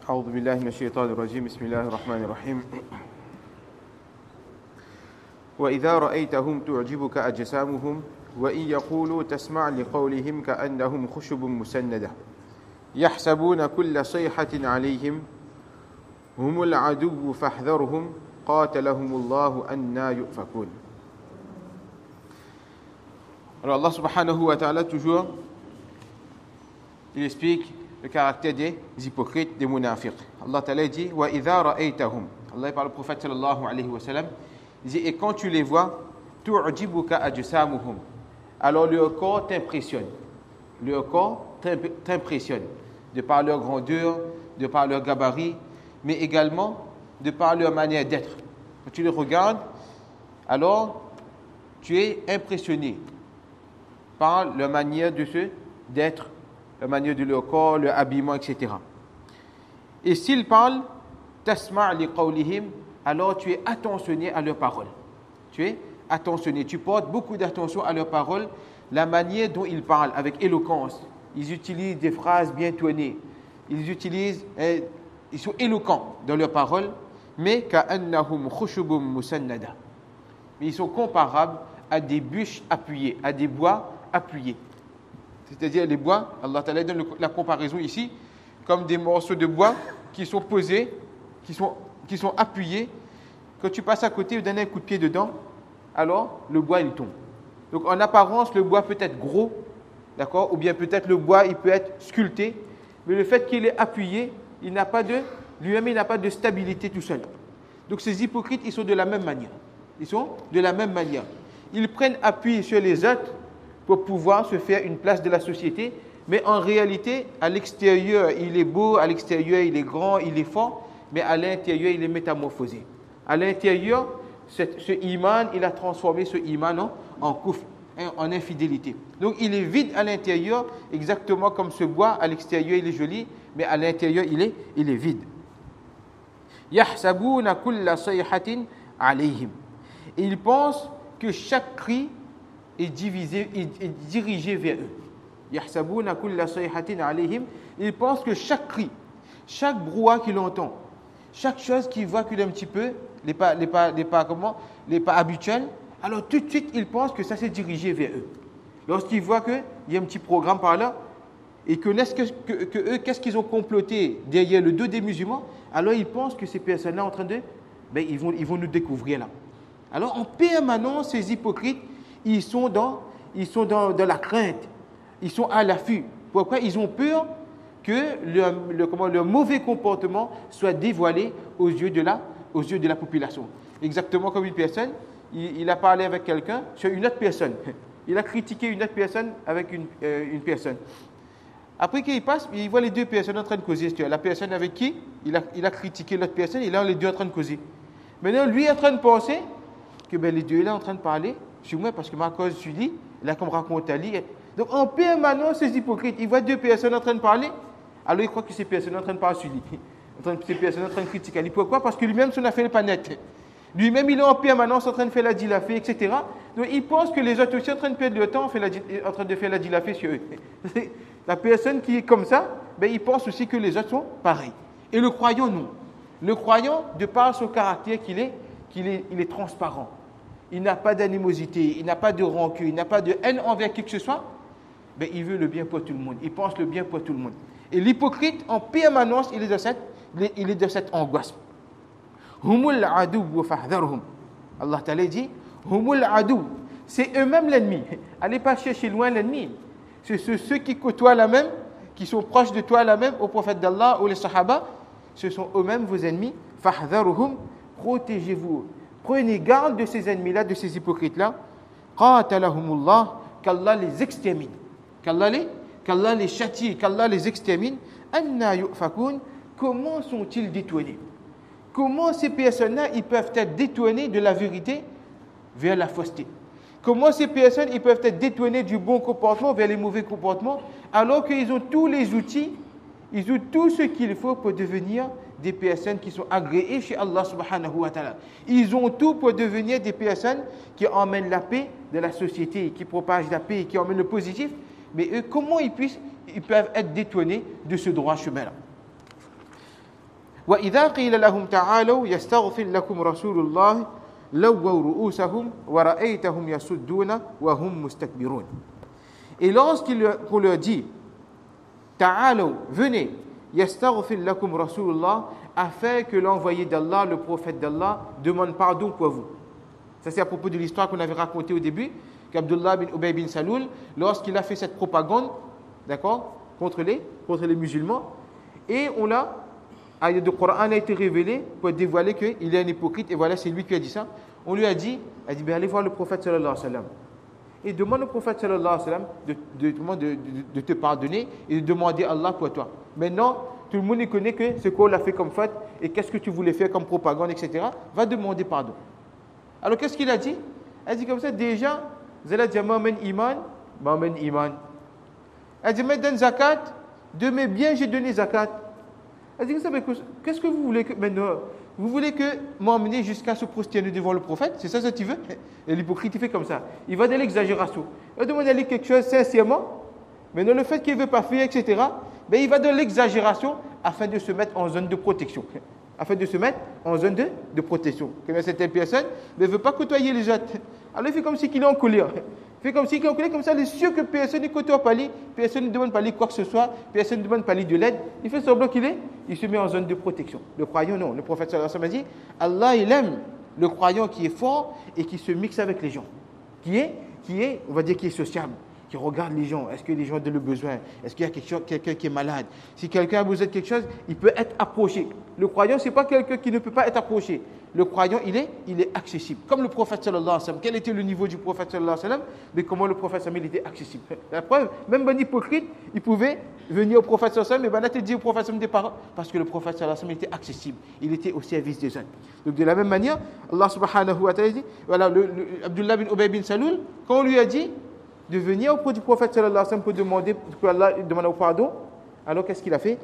أعوذ بالله من الشيطان الرجيم بسم الله الرحمن الرحيم وإذا رأيتهم تعجبك أجسامهم وإن يقولوا تسمع لقولهم كأنهم خشب مسندة يحسبون كل صيحة عليهم هم العدو فاحذرهم قاتلهم الله أنى يؤفكون. Alors Allah subhanahu wa ta'ala toujours il explique le caractère des hypocrites, des munafiqs. Allah ta'ala dit wa idha ra'aytahum. Allah parle au prophète sallallahu alayhi wa sallam. Il dit et quand tu les vois, tu'jibuka ajsamuhum. Alors leur corps t'impressionne. Leur corps t'impressionne de par leur grandeur, de par leur gabarit, mais également de par leur manière d'être. Quand tu les regardes, alors tu es impressionné par leur manière d'être, la manière de leur corps, leur habillement, etc. Et s'ils parlent, tasma' li qawlihim, alors tu es attentionné à leurs paroles. Tu es attentionné, tu portes beaucoup d'attention à leurs paroles, la manière dont ils parlent avec éloquence. Ils utilisent des phrases bien tournées. Ils sont éloquents dans leurs paroles, mais ka'annahum khushubun musannada. Mais ils sont comparables à des bûches appuyées, à des bois appuyés. C'est-à-dire les bois, Allah Ta'ala donne la comparaison ici, comme des morceaux de bois qui sont posés, qui sont appuyés. Quand tu passes à côté, tu donnes un coup de pied dedans, alors le bois il tombe. Donc en apparence, le bois peut être gros, d'accord, ou bien peut-être le bois il peut être sculpté, mais le fait qu'il est appuyé, lui-même il n'a pas de stabilité tout seul. Donc ces hypocrites, ils sont de la même manière. Ils prennent appui sur les autres pour pouvoir se faire une place de la société, mais en réalité, à l'extérieur, il est beau, à l'extérieur, il est grand, il est fort, mais à l'intérieur, il est métamorphosé. À l'intérieur, ce iman, il a transformé ce iman en kufr, en infidélité. Donc, il est vide à l'intérieur, exactement comme ce bois, à l'extérieur, il est joli, mais à l'intérieur, il est vide. يَحْسَبُونَ كُلَّ صَيْحَةٍ عَلَيْهِمْ. Et ils pensent que chaque cri est dirigé vers eux. يَحْسَبُونَ كُلَّ صَيْحَةٍ عَلَيْهِمْ. Ils pensent que chaque cri, chaque brouhaha qu'il entend, chaque chose qui évacue un petit peu, les pas habituels, alors tout de suite, ils pensent que ça s'est dirigé vers eux. Lorsqu'ils voient qu'il y a un petit programme par là, et que eux, qu'est-ce qu'ils ont comploté derrière le dos des musulmans, alors ils pensent que ces personnes-là en train de, ils vont nous découvrir là. Alors en permanence, ces hypocrites, ils sont dans la crainte, ils sont à l'affût. Pourquoi? Ils ont peur que leur mauvais comportement soit dévoilé aux yeux de la population. Exactement comme une personne, il a parlé avec quelqu'un sur une autre personne. Il a critiqué une autre personne avec une personne. Après qu'il passe, il voit les deux personnes en train de causer. La personne avec qui il a critiqué l'autre personne, et là les deux en train de causer. Maintenant, lui est en train de penser que les deux là en train de parler sur moi parce que ma cause je lis, là comme raconte Ali. Donc en permanence, ces hypocrites, ils voient deux personnes en train de parler, alors ils croient que ces personnes en train de parler sur lui. Ces personnes en train de critiquer Ali. Pourquoi? Parce que lui-même, son affaire n'est pas nette. Lui-même, il est en permanence en train de faire la dilafée, etc. Donc il pense que les autres aussi en train de perdre leur temps en train de faire la dilafée sur eux. La personne qui est comme ça, il pense aussi que les autres sont pareils. Et le croyant, non. Le croyant, de par son caractère il est transparent. Il n'a pas d'animosité, il n'a pas de rancune, il n'a pas de haine envers qui que ce soit. Il veut le bien pour tout le monde. Il pense le bien pour tout le monde. Et l'hypocrite, en permanence, il est de cette angoisse. Humul adu fahdharhum. Allah Ta'ala dit humul adu. C'est eux-mêmes l'ennemi. Allez pas chercher loin l'ennemi. C'est ceux qui côtoient la même, qui sont proches de toi la même, au prophète d'Allah ou les sahaba. Ce sont eux-mêmes vos ennemis. Fahdharhum. Protégez-vous. Prenez garde de ces ennemis-là, de ces hypocrites-là. Qatalahumullah. Qu'Allah les extermine. Qu'Allah les châtie, qu'Allah les extermine. Anna yu'fakun. Comment sont-ils détournés? Comment ces personnes-là, ils peuvent être détournés de la vérité vers la fausseté? Comment ces personnes, ils peuvent être détournés du bon comportement vers les mauvais comportements, alors qu'ils ont tous les outils, ils ont tout ce qu'il faut pour devenir des personnes qui sont agréées chez Allah subhanahu wa ta'ala. Ils ont tout pour devenir des personnes qui emmènent la paix de la société, qui propagent la paix, qui emmènent le positif. Mais eux, comment ils peuvent être détournés de ce droit chemin-là? وإذا قيل لهم تعالوا يستغفر لكم رسول الله لووا رؤوسهم ورأيتهم يصدون وهم مستكبرون. Et lorsqu'on leur dit ta'alaw, venez, yastaghfir lakum rasulullah, afin que l'envoyé d'Allah, le prophète d'Allah, demande pardon pour vous. Ça c'est à propos de l'histoire qu'on avait racontée au début, qu'Abdullah bin Ubay bin Salul, lorsqu'il a fait cette propagande, d'accord, contre les musulmans, et ayat de Coran a été révélée pour dévoiler qu'il est un hypocrite, et voilà, c'est lui qui a dit ça. On lui a dit, ben, allez voir le prophète sallallahu alayhi wa sallam. Et demande au prophète sallallahu alayhi wa sallam de te pardonner et de demander à Allah pour toi. Maintenant, tout le monde connaît que ce qu'on a fait comme faute et qu'est-ce que tu voulais faire comme propagande, etc. Va demander pardon. Alors qu'est-ce qu'il a dit? Il a dit comme ça, déjà, vous allez dire, Mamen Iman. Elle dit, mais donne zakat, de mes biens, j'ai donné zakat. Elle dit, qu'est-ce que vous voulez que maintenant? Vous voulez que m'emmener jusqu'à se prosterner devant le prophète? C'est ça que tu veux? Et l'hypocrite, il fait comme ça. Il va dans l'exagération. Il va demander à lui quelque chose sincèrement, mais dans le fait qu'il ne veut pas faire, etc., ben, il va dans l'exagération afin de se mettre en zone de protection. Comme certaines personnes ne veulent pas côtoyer les autres. Alors il fait comme si il est en colère. Comme ça, il est sûr que personne ne côtoie pas lui, personne ne demande pas lui quoi que ce soit, personne ne demande pas lui de l'aide. Il fait semblant il se met en zone de protection. Le croyant, non. Le prophète sallallahu alayhi wa sallam a dit, Allah, il aime le croyant qui est fort et qui se mixe avec les gens. Qui est, on va dire, qui est sociable, qui regarde les gens. Est-ce que les gens ont le besoin? Est-ce qu'il y a quelqu'un qui est malade? Si quelqu'un a besoin de quelque chose, il peut être approché. Le croyant, ce n'est pas quelqu'un qui ne peut pas être approché. Le croyant, il est accessible. Comme le prophète sallallahu alayhi wa sallam. Quel était le niveau du prophète sallallahu alayhi wa sallam? Mais comment le prophète sallallahu alayhi wa sallam était accessible? La preuve, même un hypocrite, il pouvait venir au prophète sallallahu alayhi wa sallam, mais il te dit au prophète sallallahu alayhi wa sallam des paroles, parce que le prophète sallallahu alayhi wa sallam était accessible. Il était au service des autres. Donc de la même manière, Allah subhanahu wa ta'ala dit, voilà, Abdullah bin Ubay bin Salul, quand on lui a dit de venir auprès du prophète sallallahu alayhi wa sallam pour demander que Allah demande pardon, alors qu'est-ce qu'il a fait?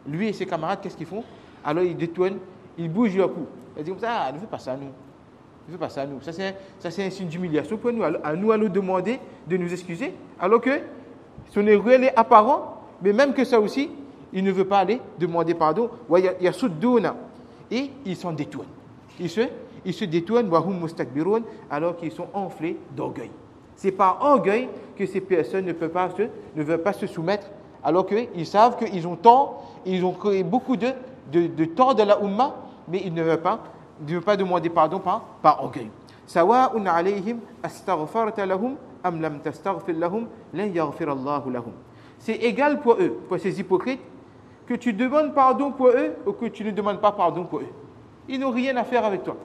Lui et ses camarades, qu'est-ce qu'ils font? Alors ils détournent, ils bougent leur cou. Ils disent comme ça, ne fais pas ça à nous. Ça c'est un signe d'humiliation pour nous. À nous demander de nous excuser, alors que son erreur est apparent, mais même que ça aussi, il ne veut pas aller demander pardon. Et ils s'en détournent. Ils se détournent, alors qu'ils sont enflés d'orgueil. C'est par orgueil que ces personnes ne veulent pas se soumettre, alors qu'ils savent qu'ils ont tort, ils ont créé beaucoup de tort de la Ummah, mais ils ne veulent pas demander pardon par orgueil. Sawa'un alayhim astaghfarta lahum am lam tastaghfir lahum lan yaghfir Allahu lahum. C'est égal pour eux, pour ces hypocrites, que tu demandes pardon pour eux ou que tu ne demandes pas pardon pour eux. Ils n'ont rien à faire avec toi.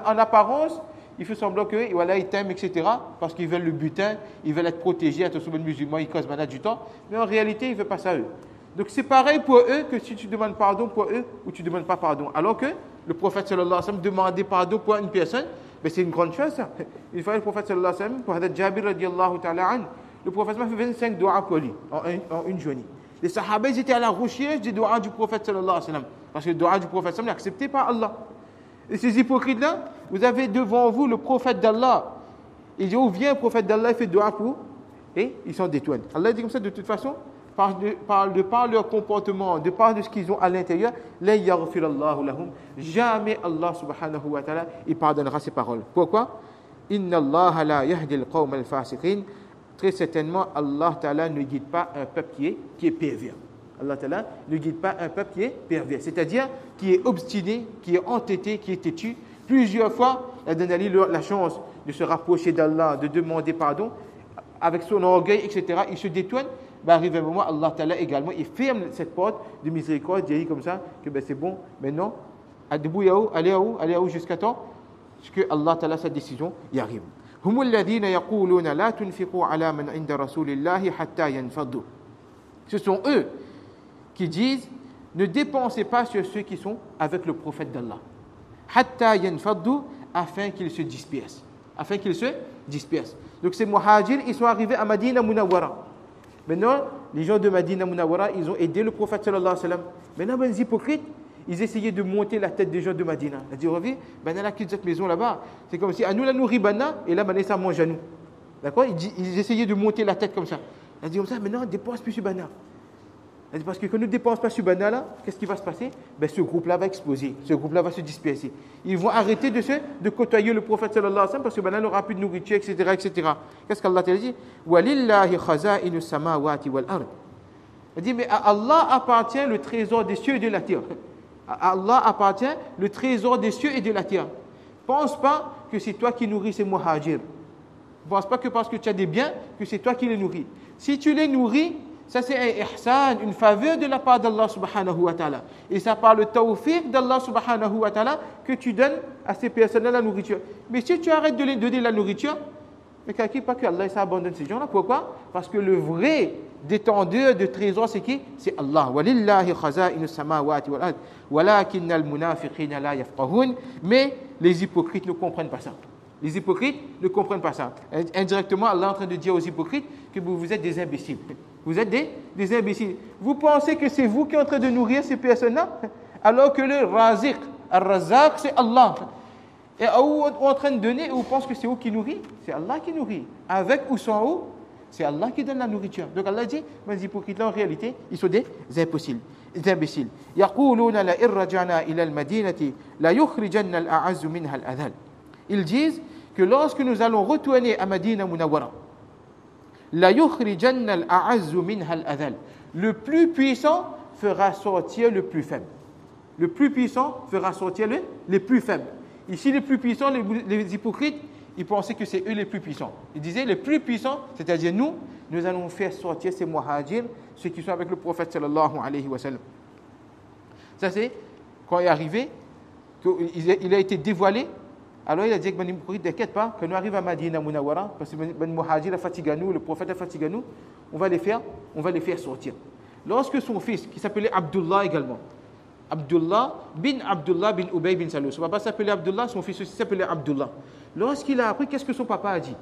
En apparence, il fait semblant que voilà, ils t'aiment, etc. parce qu'ils veulent le butin, ils veulent être protégés, être sous le musulman, ils causent malade du temps. Mais en réalité, ils ne veulent pas ça eux. Donc c'est pareil pour eux que si tu demandes pardon pour eux ou tu ne demandes pas pardon. Alors que le prophète sallallahu alayhi wa sallam demandait pardon pour une personne, mais c'est une grande chose ça. Une fois le prophète sallallahu alayhi wa sallam, pour Hadith Jabir radiallahu ta'ala an, le prophète a fait 25 doigts pour lui en une journée. Les sahabas étaient à la recherche des doigts du prophète sallallahu alayhi wa sallam. Parce que le doigt du prophète sallallahu alayhi wa sallam est accepté par Allah. Et ces hypocrites-là, vous avez devant vous le prophète d'Allah. Il dit, où vient le prophète d'Allah, il fait doigt pour, et ils s'en détournent. Allah dit comme ça, de toute façon, de par leur comportement, de par de ce qu'ils ont à l'intérieur, la yaghfir Allahu lahum. Jamais Allah subhanahu wa ta'ala, il pardonnera ces paroles. Pourquoi? Inna Allah la yahdi al-qawm al-fasiqin. Très certainement, Allah ta'ala ne guide pas un peuple qui est pervers. Allah Ta'ala ne guide pas un peuple qui est pervers, c'est-à-dire qui est obstiné, qui est entêté, qui est têtu. Plusieurs fois, il a donné la chance de se rapprocher d'Allah, de demander pardon, avec son orgueil, etc. Il se détourne, arrive un moment, Allah Ta'ala également, il ferme cette porte de miséricorde, il dit comme ça, que c'est bon, maintenant, allez à où jusqu'à temps, que Allah Ta'ala, sa décision, y arrive. هم الذين يقولون لا تنفقوا على من عند رسول الله حتى ينفضوا. Ce sont eux qui disent, ne dépensez pas sur ceux qui sont avec le prophète d'Allah. Hatta yanfaddu, afin qu'ils se dispersent. Donc ces muhajirs, ils sont arrivés à Madina Munawwara. Maintenant, les gens de Madina Munawwara, ils ont aidé le prophète sallallahu alayhi wa sallam. Maintenant, les hypocrites, ils essayaient de monter la tête des gens de Madina. Ils disaient, reviens, dans la cette maison là-bas, c'est comme si à nous la nourrit bana, et là, ça mange à nous. D'accord? Ils essayaient de monter la tête comme ça. Ils disaient comme ça, maintenant, dépense plus sur bana. Parce que quand on ne dépense pas subhanallah, qu'est-ce qui va se passer? Ce groupe-là va exploser, ce groupe-là va se disperser. Ils vont arrêter de côtoyer le prophète sallallahu alayhi wa sallam parce que maintenant il n'aura plus de nourriture, etc. etc. Qu'est-ce qu'Allah t'a dit? Walillahi khaza'inu samawati wal ard. Il dit, mais à Allah appartient le trésor des cieux et de la terre. À Allah appartient le trésor des cieux et de la terre. Pense pas que c'est toi qui nourris ces muhajirs. Ne pense pas que parce que tu as des biens, que c'est toi qui les nourris. Si tu les nourris, ça c'est un ihsan, une faveur de la part d'Allah subhanahu wa ta'ala. Et ça par le tawfiq d'Allah subhanahu wa ta'ala que tu donnes à ces personnes-là la nourriture. Mais si tu arrêtes de les donner la nourriture, mais quelqu'un pas que Allah abandonne ces gens-là. Pourquoi? Parce que le vrai détendeur de trésors, c'est qui? C'est Allah. Walillahi khaza'inu samawati wal ard. Walakinnal munafiqina la yafqahun. Mais les hypocrites ne comprennent pas ça. Les hypocrites ne comprennent pas ça. Indirectement, Allah est en train de dire aux hypocrites que vous êtes des imbéciles. Vous êtes des imbéciles. Vous pensez que c'est vous qui êtes en train de nourrir ces personnes-là, alors que le raziq, al-razaq, c'est Allah. Et où on est en train de donner, on pense que c'est où qui nourrit? C'est Allah qui nourrit. Avec ou sans eau, c'est Allah qui donne la nourriture. Donc Allah dit, les hypocrites-là, en réalité, ils sont des imbéciles. يقولون لئن رجعنا إلى المدينة لا يخرجن الأعز منها الأذل. Ils disent que lorsque nous allons retourner à Madina Munawwara, la yukhrijanna al-a'azzu minha al-adhal. Le plus puissant fera sortir le plus faible. Le plus puissant fera sortir les plus faibles. Ici, les plus puissants, les hypocrites, ils pensaient que c'est eux les plus puissants. Ils disaient les plus puissants, c'est-à-dire nous allons faire sortir ces muhajirs, ceux qui sont avec le prophète sallallahu alayhi wa sallam. Ça, c'est quand il est arrivé, qu'il a été dévoilé. Alors il a dit que Ben Hypocrite, t'inquiète pas, quand nous arrivons à Madina Munawwara, parce que Ben Muhajir a fatigué nous, le prophète a fatigué nous, on va les faire sortir. Lorsque son fils, qui s'appelait Abdullah également, Abdullah bin Ubay bin Salul, son papa s'appelait Abdullah, son fils aussi s'appelait Abdullah. Lorsqu'il a appris, qu'est-ce que son papa a dit?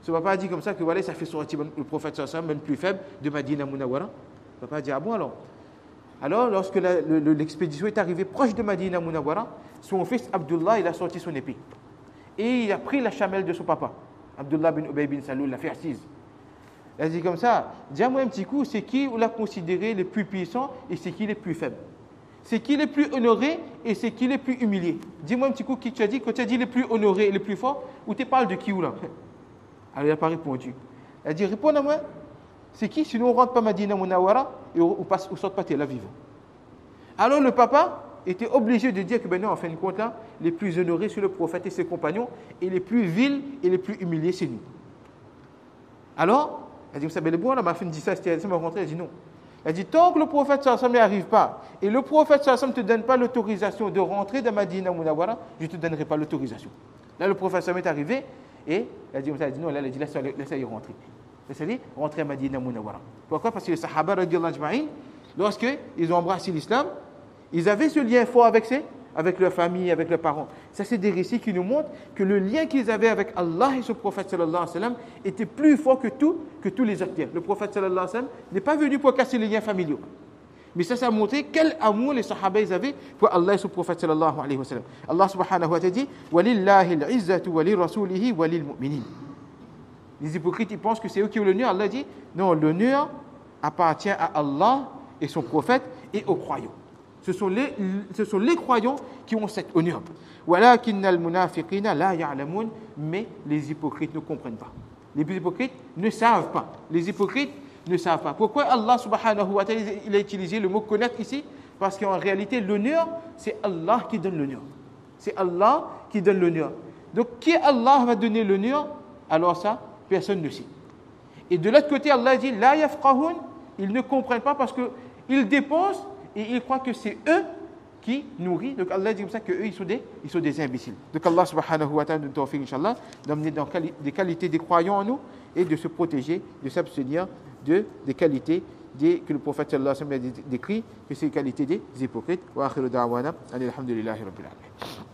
Son papa a dit comme ça que voilà, ça fait sortir le prophète sallallahu alayhi wa sallam, plus faible, de Madina Munawwara. Le papa a dit, ah bon alors? Alors, lorsque l'expédition est arrivée proche de Madina Munawwara, son fils Abdullah, il a sorti son épée. Et il a pris la chamelle de son papa. Abdullah bin Ubay bin Salul l'a fait assise. Il a dit comme ça, dis-moi un petit coup, c'est qui on l'a considéré les plus puissants et c'est qui les plus faibles? C'est qui les plus honorés et c'est qui les plus humiliés? Dis-moi un petit coup qui tu as dit, quand tu as dit les plus honorés et les plus forts, ou tu parles de qui ou là? Alors il n'a pas répondu. Il a dit, réponds à moi. C'est qui? Sinon on ne rentre pas à Madina Munawwara et on ne sort pas Tel Aviv. Alors le papa était obligé de dire que non, en fin de compte, là, les plus honorés sur le prophète et ses compagnons, et les plus vils et les plus humiliés, c'est nous. Alors, elle dit, vous savez, le bon, là, ma femme dit ça, elle m'a rentré, elle dit non. Elle dit, tant que le prophète sallallahu n'y arrive pas, et le prophète sallallahu ne te donne pas l'autorisation de rentrer dans Madina Munawwara, je ne te donnerai pas l'autorisation. Là, le prophète sallallahu est arrivé, et elle dit non, là, elle dit, laisse-y rentrer. Laisse-y rentrer à Madina Munawwara. Pourquoi? Parce que les Sahaba, lorsqu'ils ont embrassé l'islam, ils avaient ce lien fort avec leur famille, avec leurs parents. Ça, c'est des récits qui nous montrent que le lien qu'ils avaient avec Allah et son prophète sallallahu alayhi wa sallam était plus fort que tous les autres liens. Le prophète sallallahu alayhi wa sallam n'est pas venu pour casser les liens familiaux. Mais ça a montré quel amour les Sahaba avaient pour Allah et son prophète sallallahu alayhi wa sallam. Allah subhanahu wa ta'ala dit Walillahi al-izzatu wa li rasulihi wa lil mu'minin. Les hypocrites, ils pensent que c'est eux qui ont l'honneur. Allah dit non, l'honneur appartient à Allah et son prophète et aux croyants. Ce sont les croyants qui ont cet honneur. Walakinnal munafiqina la ya'lamun, mais les hypocrites ne comprennent pas. Les hypocrites ne savent pas. Les hypocrites ne savent pas. Pourquoi Allah subhanahu wa ta'ala il a utilisé le mot connaître ici? Parce qu'en réalité, l'honneur, c'est Allah qui donne l'honneur. C'est Allah qui donne l'honneur. Donc, qui Allah va donner l'honneur? Alors ça, personne ne sait. Et de l'autre côté, Allah dit la yafqahun, ils ne comprennent pas parce qu'ils dépensent et ils croient que c'est eux qui nourrissent. Donc Allah dit comme ça qu'eux, ils sont des imbéciles. Donc Allah subhanahu wa ta'ala nous tawfiq, Inch'Allah, d'amener des qualités des croyants en nous et de se protéger, de s'abstenir des qualités que le prophète sallallahu alayhi wa sallam a décrit, que c'est les qualités des hypocrites. Wa akhiru da'wana, alhamdulillahi rabbil alamin.